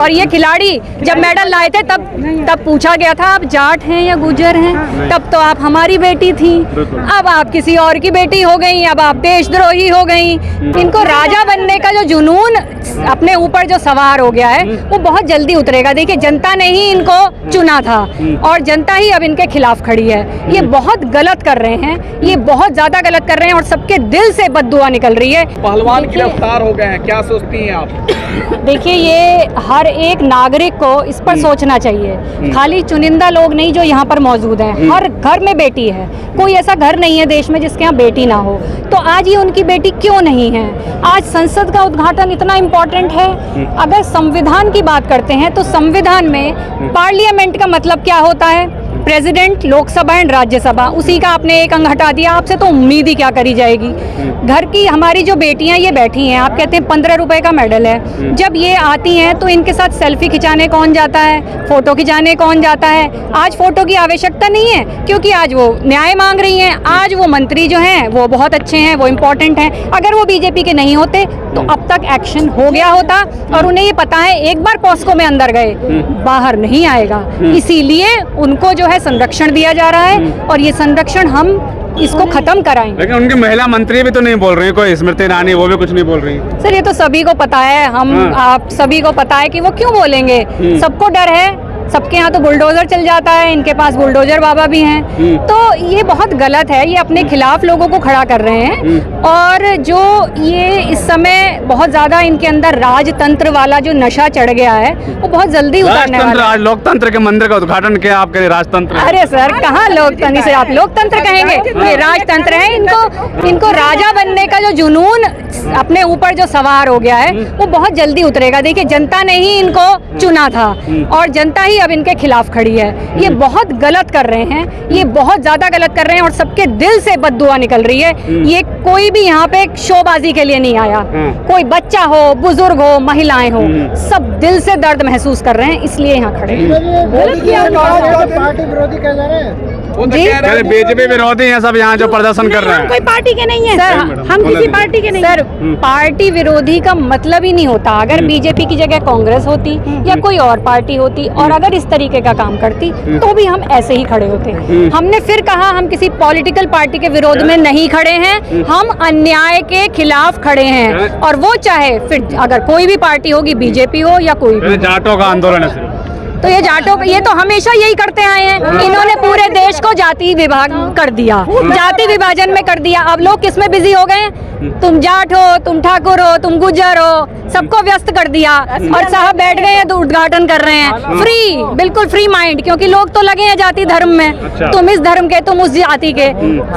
और ये खिलाड़ी जब मेडल लाए थे तब पूछा गया था आप जाट हैं या गुजर हैं, तब तो आप हमारी बेटी थी, अब आप किसी और की बेटी हो गई, अब आप देशद्रोही हो गई। इनको राजा बनने का जो जुनून अपने ऊपर जो सवार हो गया है वो बहुत जल्दी उतरेगा। देखिए जनता ने ही इनको चुना था और जनता ही अब इनके खिलाफ खड़ी है। ये बहुत गलत कर रहे हैं, ये बहुत ज्यादा गलत कर रहे हैं और सबके दिल से बद्दुआ निकल रही है। पहलवान गिरफ्तार हो गए हैं, क्या सोचती हैं आप? देखिए ये हर एक नागरिक को इस पर सोचना चाहिए, खाली चुनिंदा लोग नहीं जो यहाँ पर मौजूद हैं, हर घर में बेटी है। कोई ऐसा घर नहीं है देश में जिसके यहाँ बेटी ना हो। तो आज ये उनकी बेटी क्यों नहीं है? आज संसद का उद्घाटन इतना इम्पोर्टेंट है। अगर संविधान की बात करते हैं तो संविधान में पार्लियामेंट का मतलब क्या होता है? President, Lok Sabha and Rajya Sabha. उसी का आपने एक अंग हटा दिया, आपसे तो उम्मीद ही क्या करी जाएगी। घर की हमारी जो बेटियां ये बैठी हैं, आप कहते हैं 15 रुपए का मेडल है, जब ये आती हैं तो इनके साथ सेल्फी खिंचाने कौन जाता है, फोटो खिंचाने कौन जाता है? आज फोटो की आवश्यकता नहीं है क्योंकि आज वो न्याय मांग रही हैं। आज वो मंत्री जो हैं वो बहुत अच्छे हैं, वो इम्पोर्टेंट हैं। अगर वो बीजेपी के नहीं होते तो अब तक एक्शन हो गया होता और उन्हें ये पता है एक बार पॉस्को में अंदर गए बाहर नहीं आएगा। इसीलिए उनको जो है संरक्षण दिया जा रहा है और ये संरक्षण हम इसको खत्म कराएंगे। लेकिन उनकी महिला मंत्री भी तो नहीं बोल रही, कोई स्मृति ईरानी, वो भी कुछ नहीं बोल रही। सर ये तो सभी को पता है, आप सभी को पता है कि वो क्यों बोलेंगे। सबको डर है, सबके यहाँ तो बुलडोजर चल जाता है, इनके पास बुलडोजर बाबा भी हैं। तो ये बहुत गलत है, ये अपने खिलाफ लोगों को खड़ा कर रहे हैं। और जो ये इस समय बहुत ज्यादा इनके अंदर राजतंत्र वाला जो नशा चढ़ गया है वो बहुत जल्दी उतरने वाला है। लोकतंत्र के मंदिर का उद्घाटन किया, आप कह रहे राजतंत्र? अरे सर कहाँ लोकतंत्र से आप लोकतंत्र कहेंगे? ये राजतंत्र है। इनको राजा बनने का जो जुनून अपने ऊपर जो सवार हो गया है वो बहुत जल्दी उतरेगा। देखिए जनता ने ही इनको चुना था और जनता ही अब इनके खिलाफ खड़ी है। ये बहुत गलत कर रहे हैं, ये बहुत ज्यादा गलत कर रहे हैं और सबके दिल से बद्दुआ निकल रही है। ये कोई भी यहाँ पे शोबाजी के लिए नहीं आया, कोई बच्चा हो, बुजुर्ग हो, महिलाएं हो, सब दिल से दर्द महसूस कर रहे हैं, इसलिए यहाँ खड़े हैं। पार्टी विरोधी कह जा रहे हैं जी बीजेपी विरोधी हैं सब यहाँ जो प्रदर्शन कर रहे हैं। कोई पार्टी के नहीं है सर, हम किसी पार्टी के नहीं। सर पार्टी विरोधी का मतलब ही नहीं होता। अगर बीजेपी की जगह कांग्रेस होती या कोई और पार्टी होती और अगर इस तरीके का काम करती तो भी हम ऐसे ही खड़े होते। हमने फिर कहा हम किसी पॉलिटिकल पार्टी के विरोध में नहीं खड़े हैं, हम अन्याय के खिलाफ खड़े हैं। और वो चाहे फिर अगर कोई भी पार्टी होगी, बीजेपी हो या कोई भी। जाटों का आंदोलन है तो ये जाटों ये तो हमेशा यही करते आए हैं। इन्होंने पूरे देश को जाति विभाग कर दिया, जाति विभाजन में कर दिया। अब लोग किस में बिजी हो गए? तुम जाट हो, तुम ठाकुर हो, तुम गुज्जर हो, सबको व्यस्त कर दिया। और साहब बैठ गए हैं तो उद्घाटन कर रहे हैं फ्री, बिल्कुल फ्री माइंड, क्योंकि लोग तो लगे हैं जाति धर्म में। तुम इस धर्म के, तुम उस जाति के।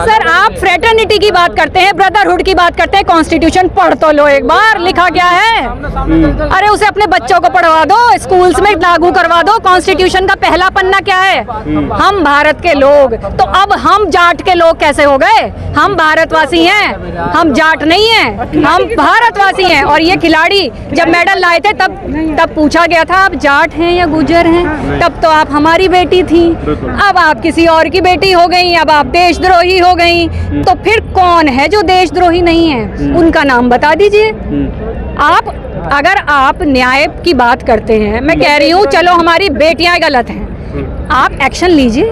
सर आप फ्रेटर्निटी की बात करते हैं, ब्रदरहुड की बात करते हैं, कॉन्स्टिट्यूशन पढ़ तो लो एक बार, लिखा क्या है? अरे उसे अपने बच्चों को पढ़वा दो, स्कूल्स में लागू करवा दो। कॉन्स्टिट्यूशन का पहला पन्ना क्या है? हम भारत के लोग। तो अब हम जाट के लोग कैसे हो गए? हम भारतवासी हैं, हम जाट नहीं हैं, हम भारतवासी हैं। और ये खिलाड़ी जब मेडल लाए थे तब पूछा गया था आप जाट हैं या गुजर हैं, तब तो आप हमारी बेटी थी, अब आप किसी और की बेटी हो गई, अब आप देशद्रोही हो गई। तो फिर कौन है जो देशद्रोही नहीं है? उनका नाम बता दीजिए आप। अगर आप न्याय की बात करते हैं, मैं कह रही हूँ चलो हमारी बेटियां गलत हैं, आप एक्शन लीजिए।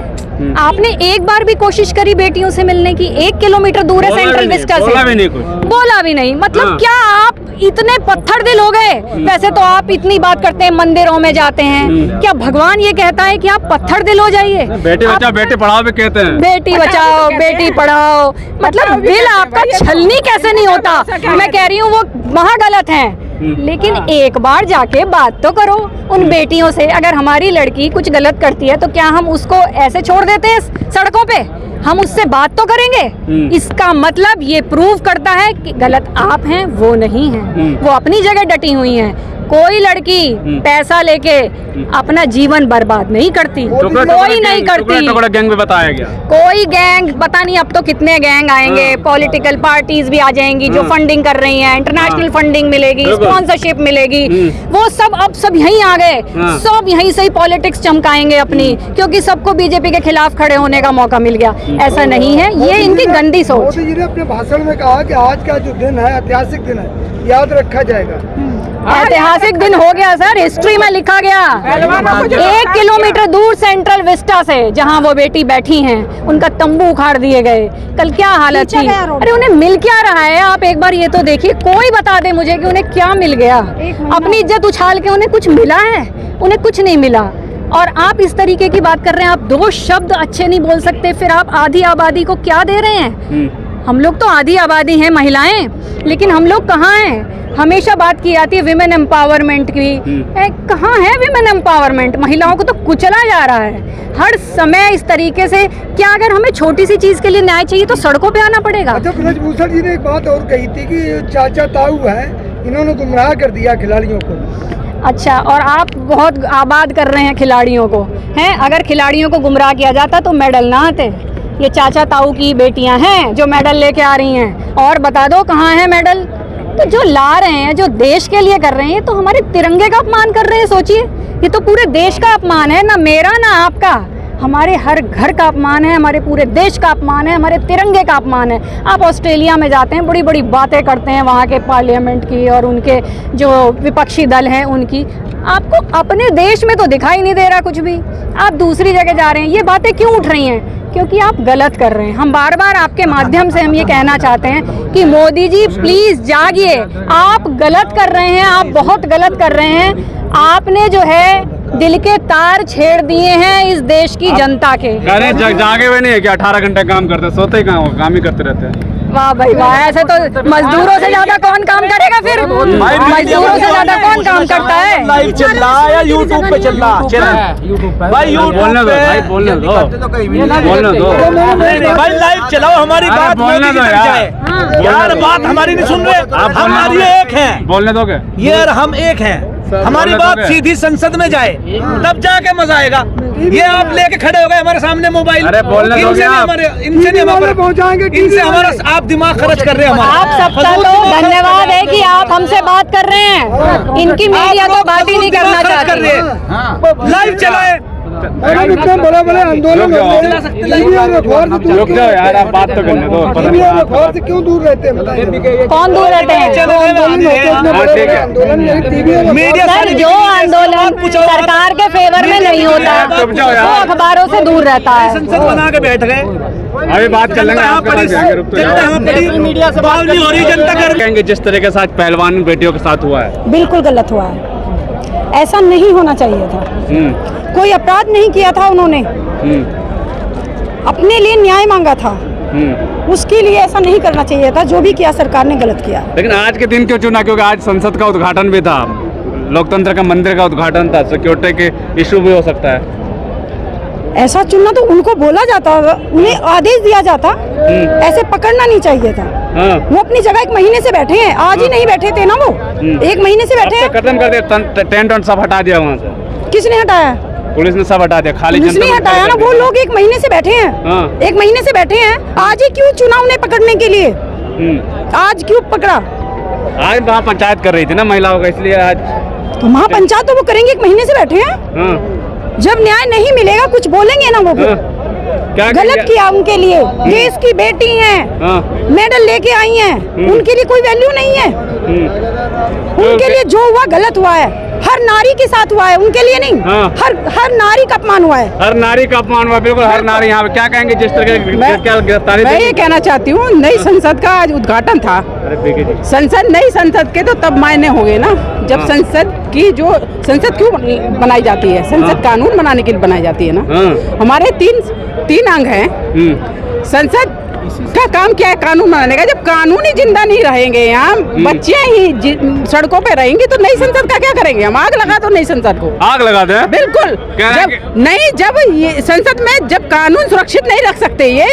आपने एक बार भी कोशिश करी बेटियों से मिलने की? 1 किलोमीटर दूर है सेंट्रल विस्टा से, बोला भी नहीं। मतलब क्या आप इतने पत्थर दिल हो गए? वैसे तो आप इतनी बात करते हैं, मंदिरों में जाते हैं, क्या भगवान ये कहता है कि आप पत्थर दिल हो जाइए? बेटी बचाओ बेटी पढ़ाओ भी कहते हैं, बेटी बचाओ बेटी पढ़ाओ। मतलब दिल आपका छलनी कैसे नहीं होता? मैं कह रही हूँ वो महागलत है। लेकिन एक बार जाके बात तो करो उन बेटियों से। अगर हमारी लड़की कुछ गलत करती है तो क्या हम उसको ऐसे छोड़ देते हैं सड़कों पे? हम उससे बात तो करेंगे। इसका मतलब ये प्रूव करता है कि गलत आप हैं, वो नहीं हैं। वो अपनी जगह डटी हुई हैं। कोई लड़की पैसा लेके अपना जीवन बर्बाद नहीं करती, कोई नहीं करती। गैंग में बताया गया, कोई गैंग पता नहीं, अब तो कितने गैंग आएंगे। पॉलिटिकल पार्टीज भी आ जाएंगी जो फंडिंग कर रही हैं, इंटरनेशनल फंडिंग मिलेगी, स्पॉन्सरशिप मिलेगी, वो सब यहीं आ गए। सब यहीं से ही पॉलिटिक्स चमकाएंगे अपनी, क्योंकि सबको बीजेपी के खिलाफ खड़े होने का मौका मिल गया। ऐसा नहीं है, ये इनकी गंदी सोच। मोदी जी ने अपने भाषण में कहा कि आज का जो दिन है ऐतिहासिक दिन है, याद रखा जाएगा। ऐतिहासिक दिन हो गया सर, हिस्ट्री में लिखा गया। 1 किलोमीटर दूर सेंट्रल विस्टा से जहां वो बेटी बैठी हैं, उनका तंबू उखाड़ दिए गए। कल क्या हालत थी। अरे उन्हें मिल क्या रहा है, आप एक बार ये तो देखिए। कोई बता दे मुझे कि उन्हें क्या मिल गया। अपनी इज्जत उछाल के उन्हें कुछ मिला है? उन्हें कुछ नहीं मिला। और आप इस तरीके की बात कर रहे हैं। आप 2 शब्द अच्छे नहीं बोल सकते, फिर आप आधी आबादी को क्या दे रहे हैं? हम लोग तो आधी आबादी हैं महिलाएं, लेकिन हम लोग कहाँ हैं? हमेशा बात की जाती है विमेन एम्पावरमेंट की। कहाँ है विमेन एम्पावरमेंट? महिलाओं को तो कुचला जा रहा है हर समय इस तरीके से। क्या अगर हमें छोटी सी चीज के लिए न्याय चाहिए तो सड़कों पे आना पड़ेगा? अच्छा, ब्रजभूषण जी ने एक बात और कही थी कि चाचा ताऊ है, इन्होंने गुमराह कर दिया खिलाड़ियों को। अच्छा, और आप बहुत आबाद कर रहे हैं खिलाड़ियों को, हैं? अगर खिलाड़ियों को गुमराह किया जाता तो मेडल ना आते। ये चाचा ताऊ की बेटियां हैं जो मेडल लेके आ रही हैं, और बता दो कहाँ है मेडल? तो जो ला रहे हैं, जो देश के लिए कर रहे हैं, तो हमारे तिरंगे का अपमान कर रहे हैं। सोचिए, ये तो पूरे देश का अपमान है, ना मेरा ना आपका। हमारे हर घर का अपमान है, हमारे पूरे देश का अपमान है, हमारे तिरंगे का अपमान है। आप ऑस्ट्रेलिया में जाते हैं, बड़ी बड़ी बातें करते हैं वहाँ के पार्लियामेंट की और उनके जो विपक्षी दल हैं उनकी। आपको अपने देश में तो दिखाई नहीं दे रहा कुछ भी। आप दूसरी जगह जा रहे हैं। ये बातें क्यों उठ रही हैं? क्योंकि आप गलत कर रहे हैं। हम बार बार आपके माध्यम से हम ये कहना चाहते हैं कि मोदी जी प्लीज जागिए। आप गलत कर रहे हैं, आप बहुत गलत कर रहे हैं। आपने जो है दिल के तार छेड़ दिए हैं इस देश की जनता के। अरे जागे हुए नहीं है क्या? 18 घंटे काम करते, सोते ही कहाँ? काम ही करते रहते हैं। वाह भाई वाह, ऐसे तो मजदूरों से ज्यादा कौन काम करेगा फिर? मजदूरों से ज्यादा कौन काम करता है? लाइव चल रहा है या यूट्यूब पे चल रहा है? भाई बोलने दो भाई, बोलने दो, बोलने दो भाई, लाइव चलाओ, हमारी बात बोलने दो यार, बात हमारी नहीं सुन रहे। हमारी एक है, बोलने दोगे? यार हम एक हैं, हमारी बात सीधी संसद में जाए तब जाके मजा आएगा। ये आप लेके खड़े हो गए हमारे सामने मोबाइल। अरे बोलने दोगे आप? इनसे नहीं हमारे पहुंचाएंगे, इनसे हमारा आप दिमाग खर्च कर रहे हैं हमारा। आप सबका तो धन्यवाद है कि आप हमसे बात कर रहे हैं। इनकी मीडिया तो बात ही नहीं करना चाहती। लाइव चलाए, इतने बड़े बड़े आंदोलन रुक जाओ यार, आप बात तो करने दो। से क्यों दूर रहते हैं बताइए? कौन दूर रहते हैं? मीडिया सर, जो आंदोलन सरकार के फेवर में नहीं होता वो अखबारों से दूर रहता है। संसद बना के बैठ गए, अभी बात चलेंगे। मीडिया से बात नहीं हो रही, जनता कर कहेंगे जिस तरह के साथ पहलवान बेटियों के साथ हुआ है, बिल्कुल गलत हुआ है। ऐसा नहीं होना चाहिए था। कोई अपराध नहीं किया था उन्होंने, अपने लिए न्याय मांगा था, उसके लिए ऐसा नहीं करना चाहिए था। जो भी किया सरकार ने गलत किया। लेकिन आज के दिन क्यों चुना? क्योंकि आज संसद का उद्घाटन भी था, लोकतंत्र का मंदिर का उद्घाटन था, सिक्योरिटी के इशू भी हो सकता है। ऐसा चुनना तो उनको बोला जाता, उन्हें आदेश दिया जाता, ऐसे पकड़ना नहीं चाहिए था। वो अपनी जगह 1 महीने से बैठे हैं, आज ही नहीं बैठे थे ना वो, 1 महीने से बैठे हैं। खत्म कर दिया, टेंट सब हटा दिया वहाँ से। किसने हटाया? पुलिस ने सब हटा दिया, खाली पुलिस ने हटाया ना। वो लोग 1 महीने से बैठे हैं, 1 महीने से बैठे हैं। आज ही क्यों चुना उन्हें पकड़ने के लिए? आज क्यों पकड़ा? आज वहाँ पंचायत कर रही थी ना महिलाओं का, इसलिए आज तो महापंचायत तो वो करेंगे, 1 महीने से बैठे हैं। जब न्याय नहीं मिलेगा कुछ बोलेंगे ना वो। क्या गलत किया उनके लिए। देश की बेटी हैं, मेडल लेके आई हैं, उनके लिए कोई वैल्यू नहीं है। उनके लिए जो हुआ गलत हुआ है, हर नारी के साथ हुआ है, उनके लिए नहीं। हर नारी का अपमान हुआ है। हर नारी का अपमान हुआ, बिल्कुल हर नारी। यहाँ पे क्या कहेंगे जिस तरह की गिरफ्तारी? मैं ये कहना चाहती हूँ, नई संसद का आज उद्घाटन था। संसद, नई संसद के तो तब मायने होंगे ना जब संसद की जो संसद क्यों बनाई जाती है? संसद कानून बनाने के लिए बनाई जाती है ना। हमारे तीन अंग हैं। संसद का काम क्या है? कानून बनाने का। जब कानून ही जिंदा नहीं रहेंगे, यहाँ बच्चे ही सड़कों पे रहेंगे, तो नई संसद का क्या करेंगे? हम आग लगा दो नई संसद को। आग लगा दे? बिल्कुल। जब ये संसद में जब कानून सुरक्षित नहीं रख सकते, ये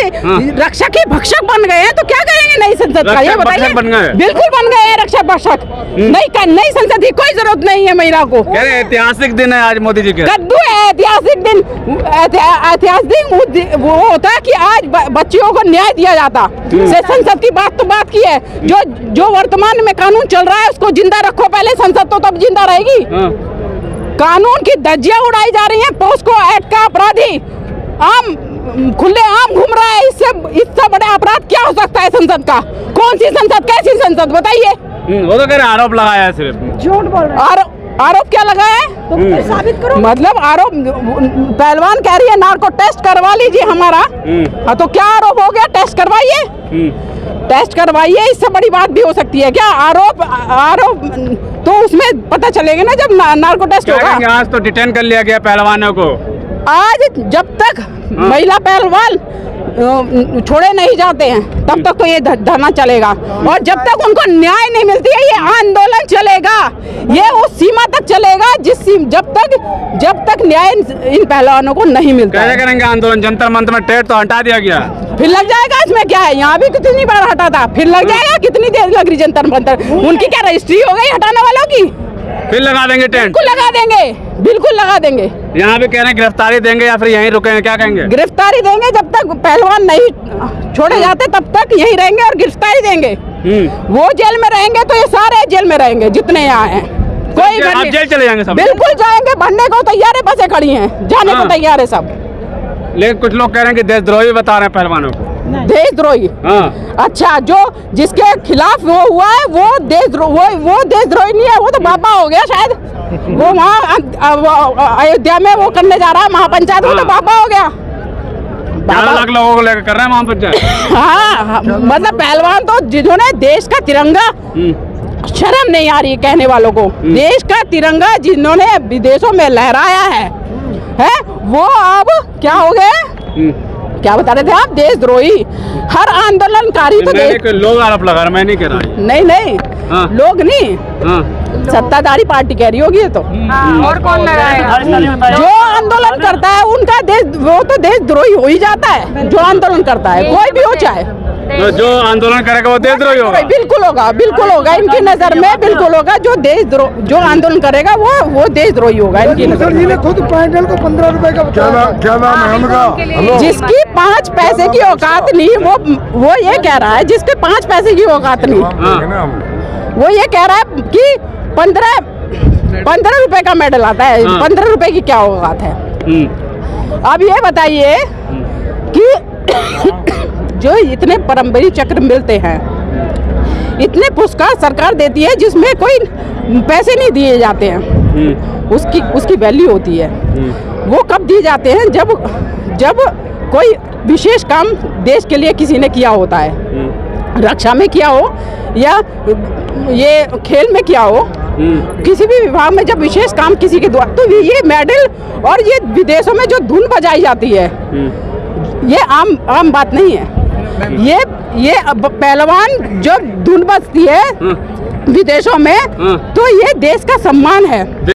रक्षक ही भक्षक बन गए हैं, तो क्या करेंगे नई संसद का? ये बताइए। बिल्कुल बन गए हैं रक्षक भक्षक। नई संसद की कोई जरूरत नहीं है महिला को। ऐतिहासिक दिन है आज मोदी जी के। कद्दू है ऐतिहासिक दिन। ऐतिहासिक वो होता है कि आज बच्चियों को न्याय दिया जाता। संसद की बात तो बात की है। जो वर्तमान में कानून चल रहा है उसको जिंदा रखो पहले, संसद तो तब जिंदा रहेगी। कानून की धज्जियां उड़ाई जा रही हैं। पोस्को एक्ट का अपराधी खुले आम घूम रहा है। इससे बड़ा अपराध क्या हो सकता है संसद का? कौन सी संसद, कैसी संसद बताइए? वो तो कह रहे आरोप लगाया है सिर्फ। झूठ बोल रहे हैं। आरोप क्या लगा है? तो फिर साबित करो। मतलब आरोप, पहलवान कह रही है नार्को टेस्ट करवा लीजिए हमारा। हाँ तो क्या आरोप हो गया? टेस्ट करवाइए, टेस्ट करवाइए, इससे बड़ी बात भी हो सकती है क्या? आरोप तो उसमें पता चलेगा ना जब नार्को टेस्ट होगा। आज तो डिटेन कर लिया गया पहलवानों को। आज जब तक महिला पहलवान छोड़े नहीं जाते हैं तब तक तो ये धरना चलेगा, और जब तक उनको न्याय नहीं मिलती है ये आंदोलन चलेगा। ये उस सीमा तक चलेगा जब तक न्याय इन पहलवानों को नहीं मिलता। कैसे करेंगे आंदोलन? जंतर मंतर में टेट तो हटा दिया गया, फिर लग जाएगा। इसमें क्या है? यहाँ भी कितनी बार हटा था, फिर लग जाएगा। कितनी देर लग रही जंतर मंतर? उनकी क्या रजिस्ट्री हो गई हटाने वालों की? फिर लगा देंगे टेंट। बिल्कुल लगा देंगे, बिल्कुल लगा देंगे। यहाँ भी कह रहे हैं गिरफ्तारी देंगे या फिर यहीं रुकेंगे, क्या कहेंगे? गिरफ्तारी देंगे, जब तक पहलवान नहीं छोड़े जाते तब तक यहीं रहेंगे और गिरफ्तारी देंगे। वो जेल में रहेंगे तो ये सारे जेल में रहेंगे जितने यहाँ हैं। कोई आप जेल चले जाएंगे सब? बिल्कुल जाएंगे, भरने को तैयार है, बसें खड़ी हैं, जाने को तैयार है सब। लेकिन कुछ लोग कह रहे हैं कि देशद्रोही बता रहे हैं पहलवानों को। देशद्रोही? अच्छा, जो जिसके खिलाफ वो हुआ है वो देशद्रोही नहीं है, वो तो बाबा हो गया शायद। वो वहाँ अयोध्या में वो करने जा रहा है महापंचायत, वो तो बाबा हो गया। 11 लाख लोगों को लेकर कर रहे हैं महापंचायत। हाँ, मतलब पहलवान तो जिन्होंने देश का तिरंगा, शर्म नहीं आ रही कहने वालों को, देश का तिरंगा जिन्होंने विदेशों में लहराया है वो अब क्या हो गए? क्या बता रहे थे आप? देशद्रोही। हर आंदोलनकारी तो लोग आरोप लगा रहे, मैं नहीं कह रहा। नहीं लोग नहीं, सत्ताधारी पार्टी कह रही होगी ये तो। और कौन लगाएगा? जो आंदोलन करता है उनका वो तो देशद्रोही हो ही जाता है। जो आंदोलन करता है कोई भी हो, चाहे तो जो आंदोलन करेगा वो देशद्रोही होगा। बिल्कुल होगा, बिल्कुल होगा, इनकी नजर में बिल्कुल होगा। जो आंदोलन करेगा वो देशद्रोही होगा इनकी नजर में। खुद पैदल को 15 रुपए का क्या नाम है उनका? जिसकी 5 पैसे की औकात नहीं, वो ये कह रहा है जिसके 5 पैसे की औकात नहीं, वो ये कह रहा है कि 15 रुपए का मेडल आता है। 15 रुपए की क्या औकात है? अब ये बताइए कि जो इतने परमवीर चक्र मिलते हैं, इतने पुरस्कार सरकार देती है जिसमें कोई पैसे नहीं दिए जाते हैं, उसकी वैल्यू होती है। वो कब दिए जाते हैं? जब कोई विशेष काम देश के लिए किसी ने किया होता है, रक्षा में किया हो या ये खेल में किया हो, किसी भी विभाग में जब विशेष काम किसी के द्वारा, तो ये मेडल और ये विदेशों में जो धुन बजाई जाती है ये आम बात नहीं है। ये पहलवान जब धुन बजती है विदेशों में तो ये देश का सम्मान है।